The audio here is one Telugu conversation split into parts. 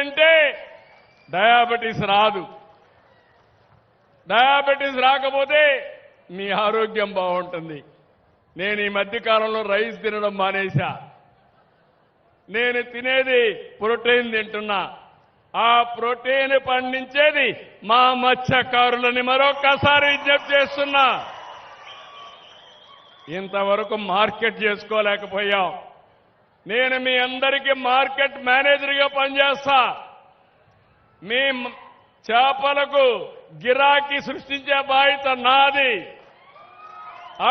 తింటే డయాబెటీస్ రాదు. డయాబెటీస్ రాకపోతే మీ ఆరోగ్యం బాగుంటుంది. నేను ఈ మధ్య కాలంలో రైస్ తినడం మానేశా. నేను తినేది ప్రోటీన్ తింటున్నా. ఆ ప్రోటీన్ పండించేది మా మత్స్యకారులని మరొక్కసారి విజ్ఞప్తి చేస్తున్నా. ఇంతవరకు మార్కెట్ చేసుకోలేకపోయాం. నేను మీ అందరికీ మార్కెట్ మేనేజర్గా పనిచేస్తా. మీ చేపలకు గిరాకీ సృష్టించే బాధ్యత నాది,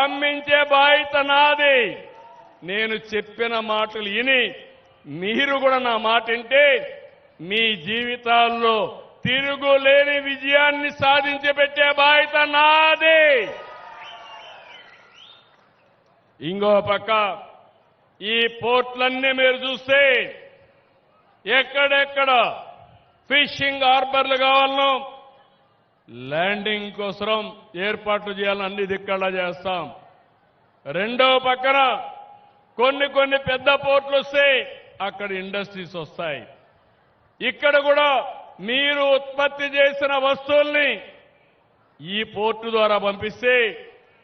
అమ్మించే బాధ్యత నాది. నేను చెప్పిన మాటలు విని మీరు కూడా నా మాట వింటే మీ జీవితాల్లో తిరుగులేని విజయాన్ని సాధించి పెట్టే బాధ్యత నాది. ఇంకో పక్క ఈ పోర్ట్లన్నీ మీరు చూస్తే ఎక్కడెక్కడ ఫిషింగ్ హార్బర్లు కావాలనో ల్యాండింగ్ కోసం ఏర్పాట్లు చేయాలని అన్ని దిక్కలా చేస్తాం. రెండో పక్కన కొన్ని పెద్ద పోర్ట్లు వస్తే అక్కడ ఇండస్ట్రీస్ వస్తాయి. ఇక్కడ కూడా మీరు ఉత్పత్తి చేసిన వస్తువుల్ని ఈ పోర్టు ద్వారా పంపిస్తే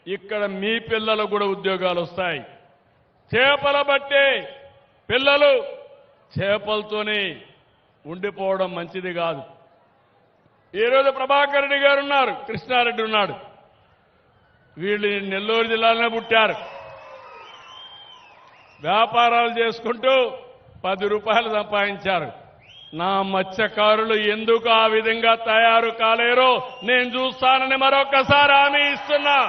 ఇక్కడ మీ పిల్లలకు కూడా ఉద్యోగాలు వస్తాయి. చేపల బట్టే పిల్లలు చేపలతోనే ఉండిపోవడం మంచిది కాదు. ఈరోజు ప్రభాకర్ రెడ్డి గారు ఉన్నారు, కృష్ణారెడ్డి ఉన్నాడు. వీళ్ళు నెల్లూరు జిల్లాలోనే పుట్టారు. వ్యాపారాలు చేసుకుంటూ 10 రూపాయలు సంపాదించారు. నా మత్స్యకారులు ఎందుకు ఆ విధంగా తయారు కాలేరో నేను చూస్తానని మరొకసారి హామీ ఇస్తున్నా.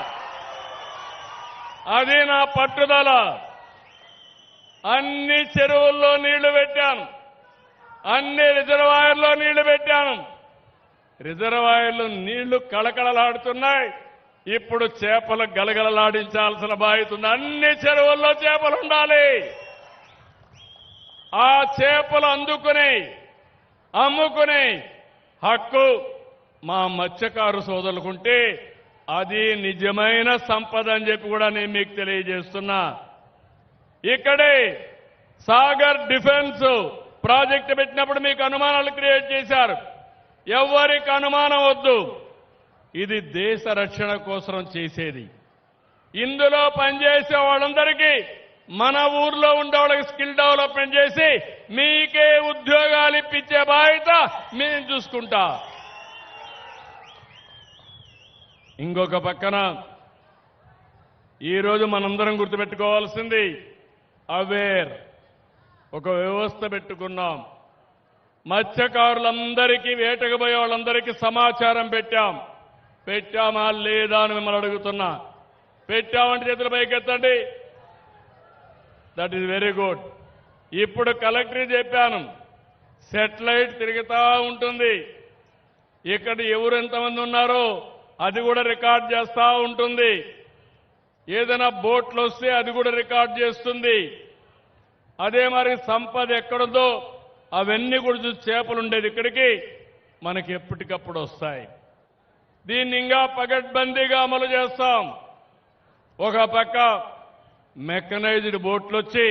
అది నా పట్టుదల. అన్ని చెరువుల్లో నీళ్లు పెట్టాను, అన్ని రిజర్వాయర్లో నీళ్లు పెట్టాను. రిజర్వాయర్లు నీళ్లు కళకళలాడుతున్నాయి. ఇప్పుడు చేపలు గలగలలాడించాల్సిన బాధ్యత ఉంది. అన్ని చెరువుల్లో చేపలు ఉండాలి. ఆ చేపలు అందుకుని అమ్ముకునే హక్కు మా మత్స్యకారు సోదరులకుంటే అది నిజమైన సంపద అని చెప్పి కూడా నేను మీకు తెలియజేస్తున్నా. ఇక్కడే సాగర్ డిఫెన్స్ ప్రాజెక్టు పెట్టినప్పుడు మీకు అనుమానాలు క్రియేట్ చేశారు. ఎవరికి అనుమానం వద్దు. ఇది దేశ రక్షణ కోసం చేసేది. ఇందులో పనిచేసే వాళ్ళందరికీ మన ఊర్లో ఉండే వాళ్ళకి స్కిల్ డెవలప్మెంట్ చేసి మీకే ఉద్యోగాలు ఇప్పించే బాధ్యత మేము చూసుకుంటా. ఇంకొక పక్కన ఈరోజు మనందరం గుర్తుపెట్టుకోవాల్సింది అవేర్ ఒక వ్యవస్థ పెట్టుకున్నాం. మత్స్యకారులందరికీ వేటకు పోయే వాళ్ళందరికీ సమాచారం పెట్టామా లేదా అని మిమ్మల్ని అడుగుతున్నా. పెట్టామంటే చేతులు పైకెత్తండి. That is very good. ఇప్పుడు కలెక్టర్ చెప్పాను, సెటిలైట్ తిరుగుతూ ఉంటుంది. ఇక్కడ ఎవరు ఎంతమంది ఉన్నారో అది కూడా రికార్డ్ చేస్తూ ఉంటుంది. ఏదైనా బోట్లు వస్తే అది కూడా రికార్డ్ చేస్తుంది. అదే మరి సంపద ఎక్కడుందో అవన్నీ కూడా చూసి చేపలు ఉండేది ఇక్కడికి మనకి ఎప్పటికప్పుడు వస్తాయి. దీన్ని ఇంకా పగడ్బందీగా అమలు చేస్తాం. ఒక పక్క మెకనైజ్డ్ బోట్లు వచ్చి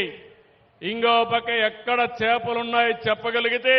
ఇంకో పక్క ఎక్కడ చేపలున్నాయో చెప్పగలిగితే